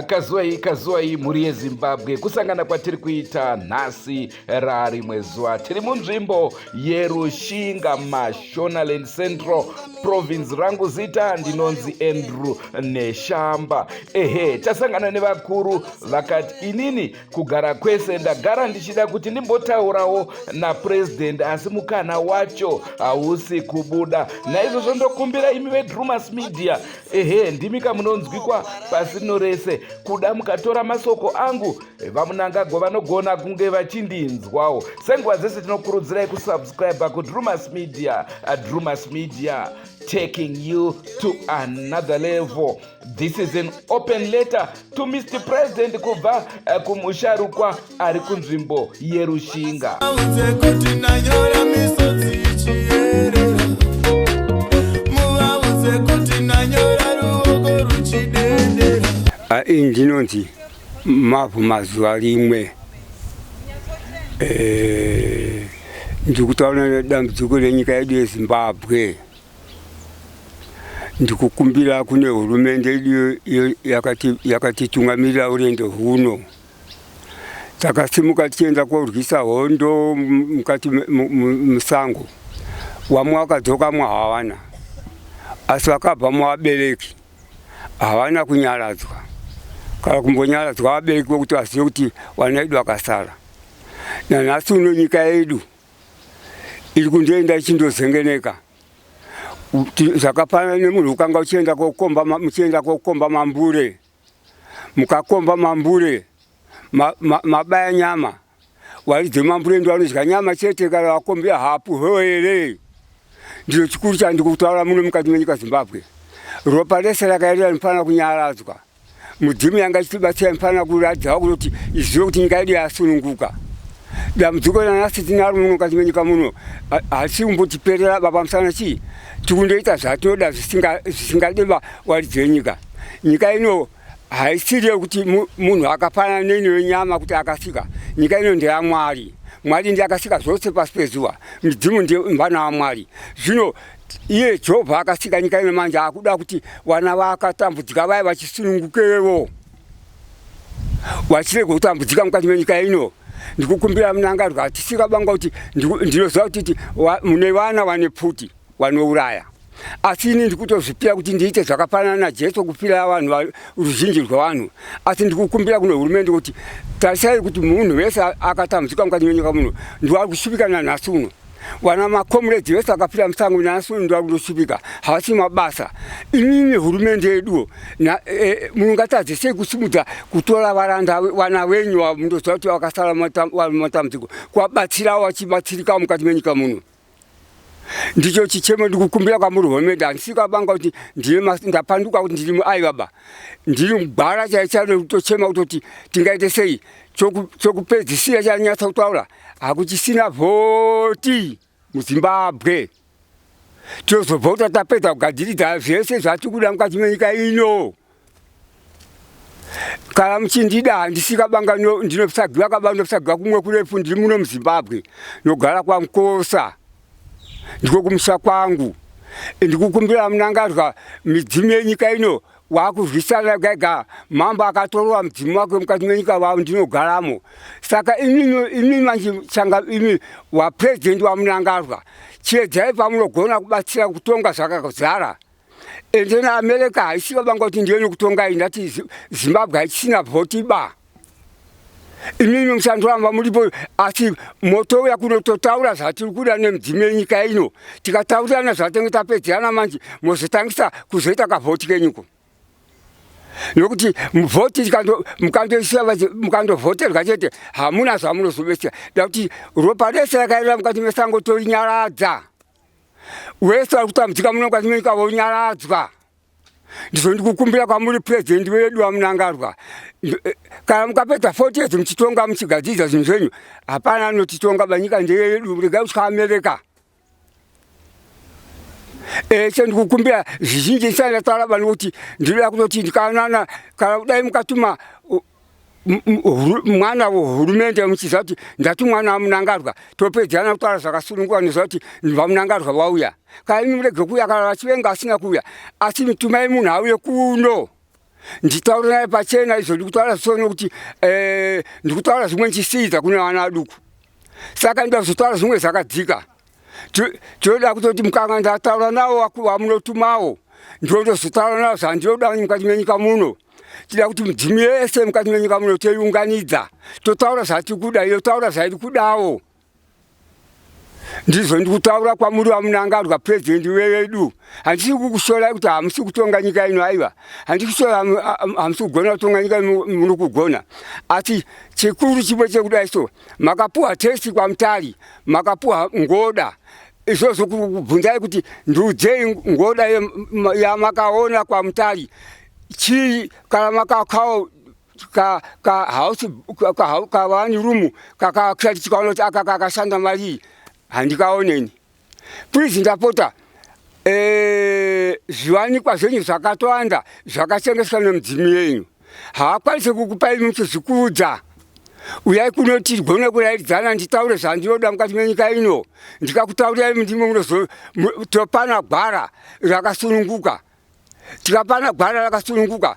Kazwai mhuri yeZimbabwe, kusangana kwatiri kuita nhasi rarimwe zuva. Tiri munzvimbo yeRushinga, Mashonaland Central Province. Rangu zita ndinonzi Andrew Neshamba. Tasangana nevakuru vakati inini kugara kwese ndagara ndichida kuti ndimbotaurawo napresident, asi mukana wacho hausi kubuda. Naizvozvo ndokumbira imi veDrumas Media, ndimika munonzwikwa pasi rino rese, kuda mukatora masoko angu vamunangagwa vanogona kunge vachindinzwawo. Senguva dzese tinokurudzirai kusubscribe kuDrumas Media. Drumas Media, taking you to another level. This is an open letter to Mr. President kubva kumusharukwa ari kunzvimbo yeRushinga. Ndinonzi Mavu mazuva rimwe ndikutaura nedambudziko renyika yedu yeZimbabwe. Ndikukumbira kune hurumende yedu yakatitungamirira urende huno. Takasimuka tichienda korwisa hondo mukati musango. Wamwe wakadzoka hawana, asi vakabva muvabereki havana kunyaradzwa. Kana kumbonyaradzwa vabereki vokuti vazive kuti vana vedu vakasara. Nanhasi uno nyika yedu iri kundoenda ichindozengeneka. Zvakafanana nemunhu ukanga uchienda kokomba mambure. Mukakomba mambure, mabaya nyama. Waridze mambure ndo anodya nyama chete, kana wakombera hapu here. Ndiro chikuru chandikutaura muno mukati menyika Zimbabwe. Ropa rese rakaerera rinofanira kunyaradzwa. Mudzimu yanga ichitibatsira inofanira kuratidza kuti izive kuti nyika yedu yasununguka. Dambudziko nanhasi tinaro muno mukati menyika muno hasi kumbotiperera pamusana chii. Tikundoita zvatinoda zvisingade varidzi venyika. Nyika ino haisiri yekuti munhu akafanana neni wenyama kuti akasika. Nyika ino ndeyaMwari. Mwari ndiye akasika zvose pasi pezuva. Mudzimu ndiye mwana waMwari. Zvino iye Jehovha akasika nyika ino manje akuda kuti vana vakatambudzika vaya vachisunungukewo. Vachirege kutambudzika mukati menyika ino. Ndikukumbira munangarwa tisikabanga kuti ndinoziva kuti mune vana vane pfuti vanouraya. Asi ini ndikutozvipira kuti ndiite zvakafanana naJesu kupira vanhu ruzhinji rwavanhu. Asi ndikukumbira kune hurumende kuti tarisai kuti munhu wese akatambudzika mukati menyika muno ndiwari kushupika nanhasi uno. Wana makomrades vese akapira musango nanhasi uno ndiwari kushupika. Havasi mabasa. Inini hurumende yedu mungatadze sei kusimudza kutora varanda vana venyu mundoziva kuti vakasara matambudziko, kuvabatsira vachibatsirika mukati menyika muno. Ndicho chichemo ndikukumbira kwamuri hurumende. Handisikabanga kuti ndapanduka kuti ndiri muAivaba. Ndiri mugwara chaichaino kutochema kutoti tingaite sei. Chokupedzisira chanyatsa kutaura hakuchisina vhoti muZimbabwe. Tozovhota tapedza kugadziridza zvese zvatikuda mukati menyika ino. Kana muchindida handisikabanga ndinosagiwa kabanga ndinosagiwa kumwe kurefu ndiri muno muZimbabwe. Nogara kwaMukosa. Ndiko kumusha kwangu. Ndikukumbira munangarwa midzimu yenyika ino wakurwisana gega. Mambo akatorwa mudzimu wake mukati menyika wavo ndinogaramo. Saka imi manje changa imi wapresident wamunangarwa. Chiedzai pamunogona kubatsira kutonga zvakazara. Ende naAmerica haisikabanga kuti ndiye kutonga indati Zimbabwe haisina vhoti ba. Inini musandoramba mulipo, asi moto yakunototaura zvatiri kuda nemudzimu yenyika ino. Tikataurirana zvatinenge tapedzerana manje mozotangisa kuzoita kavhoti kenyuko. Nokuti muvhoti mukandovhoterwa chete hamuna zvamunozobetsera. Ndakuti ropa rese rakaerera mukati mesango torinyaradza. Wese vari kutambudzika muno mukati menyika vonyaradzwa. Ndizvo ndikukumbira kwamuri president wedu wamunangarwa. Kana mukapedza 40 years muchitonga muchigadzidza zvinhu zvenyu, hapana anotitonga banyika ndeyedu, regai kutya America. Ndikukumbira zvizhinji ndisati ndataura vanhu kuti ndinoda kutoti ndikanana kana kudai mukatuma mwana wehurumende muchiziva kuti ndati mwana wamunangarwa topedzerana kutaura zvakasununguka noziva kuti vamunangarwa vauya. Kana imi murege kuuya kana vachivenga asina kuuya, asi mitumai munhu auye kuno. nditaura naye pachena izvo ndikutaura sono kuti ndikutaura zvimwe ndichisiidza kune vana vaduku saka ndida kuzotaura zvimwe zvakadzika tinoda kutoti mukanga ndataura navo vamunotumawo ndinozotaura navo zvandinoda mukati menyika muno tida kuti midzimu yese mukati menyika muno toiunganidza totaura zvati kuda iyo taura zvairi kudawo ndizvo ndikutaura kwamuri vamunangarwa purezidendi wedu handisi kukushorai kuti hamusi kutonga nyika ino aiwa handisi kushora hamusi kugona kutonga nyika muno kugona asi chikuru chimwe chekudai so makapuwa testi kwamutari makapuwa ngoda izvozvo kubvunzai kuti ndiudzei ngoda yamakaona kwamutari chii kana makakawo kavani rumu kakasati chikaona kuti aka kakashanda marii handikaoneni please ndapota zviwanikwa zvenyu zvakatowanda zvakachengeswa nemudzimu yenyu haakwanisi kukupai muchizvikuudza uyai kuno tigone kuraidzana nditaure zvandinoda mukati menyika ino ndikakutaurirai ndimo topana gwara rakasununguka tikapana gwara rakasununguka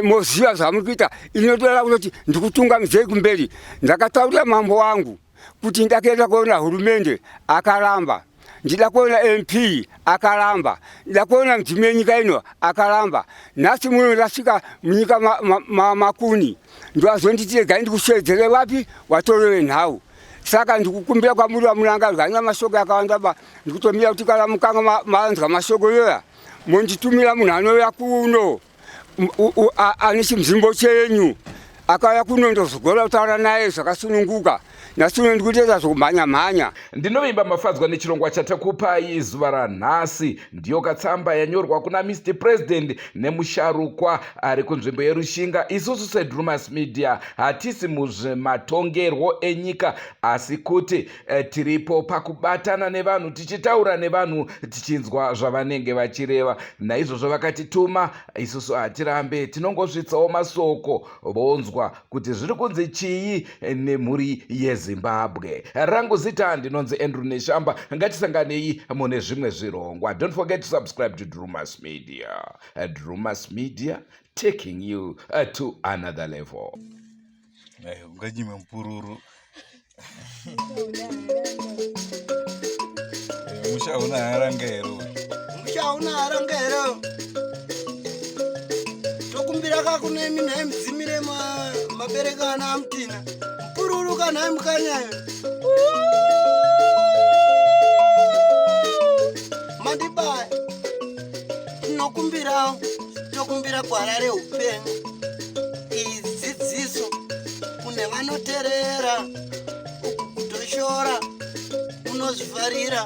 moziva zvamuri kuita inotoda kutoti ndikutungamidzei kumberi ndakataurira mambo wangu kuti ndakaenda kuona hurumende akaramba ndida kuona MP akaramba ndida kuona mudzimu yenyika ino akaramba nhasi muno ndasvika munyika makuni ndowazonditi regai ndikushedzere wapi watorove nhau saka ndikukumbira kwamuri vamunangarwa haina mashoko akawanda ba ndikutomira kuti kana mukanga maanzwa mashoko yoya monditumira munhu anouya kuno ane chimuzimbo chenyu akauya kuno ndozogona kutaura naye zvakasununguka nasuno ndikutoita zvokumhanya-mhanya. Ndinovimba mafadzwa nechirongwa chatakupai zuva ranhasi. Ndiyo katsamba yanyorwa kuna Mr President nemusharukwa ari kunzvimbo yerushinga. Isusu seDrumas Media hatisi muzvematongerwo enyika asi kuti tiripo pakubatana nevanhu tichitaura nevanhu tichinzwa zvavanenge vachireva. Naizvozvo vakatituma, isusu hatirambe tinongosvitsawo masoko vonzwa kuti zviri kunzi chii nemhuri yeZimbabwe. Rangu zita ndinonzi Andrew Neshamba. Ngatisanganei mune zvimwe zvirongwa. Don't forget to subscribe to Drumas Media. Drumas Media taking you to another level. Ngajime mpururu. Mushauna harangero. Mushauna harangero. Tokumbira kakune mina mzimire mabereka na amtina. Mpururu kana mkanyayo. Madibaya. Tokumbira kwarare upenyu. Idzidziso kune vanoterera kutoshora unozvifarira.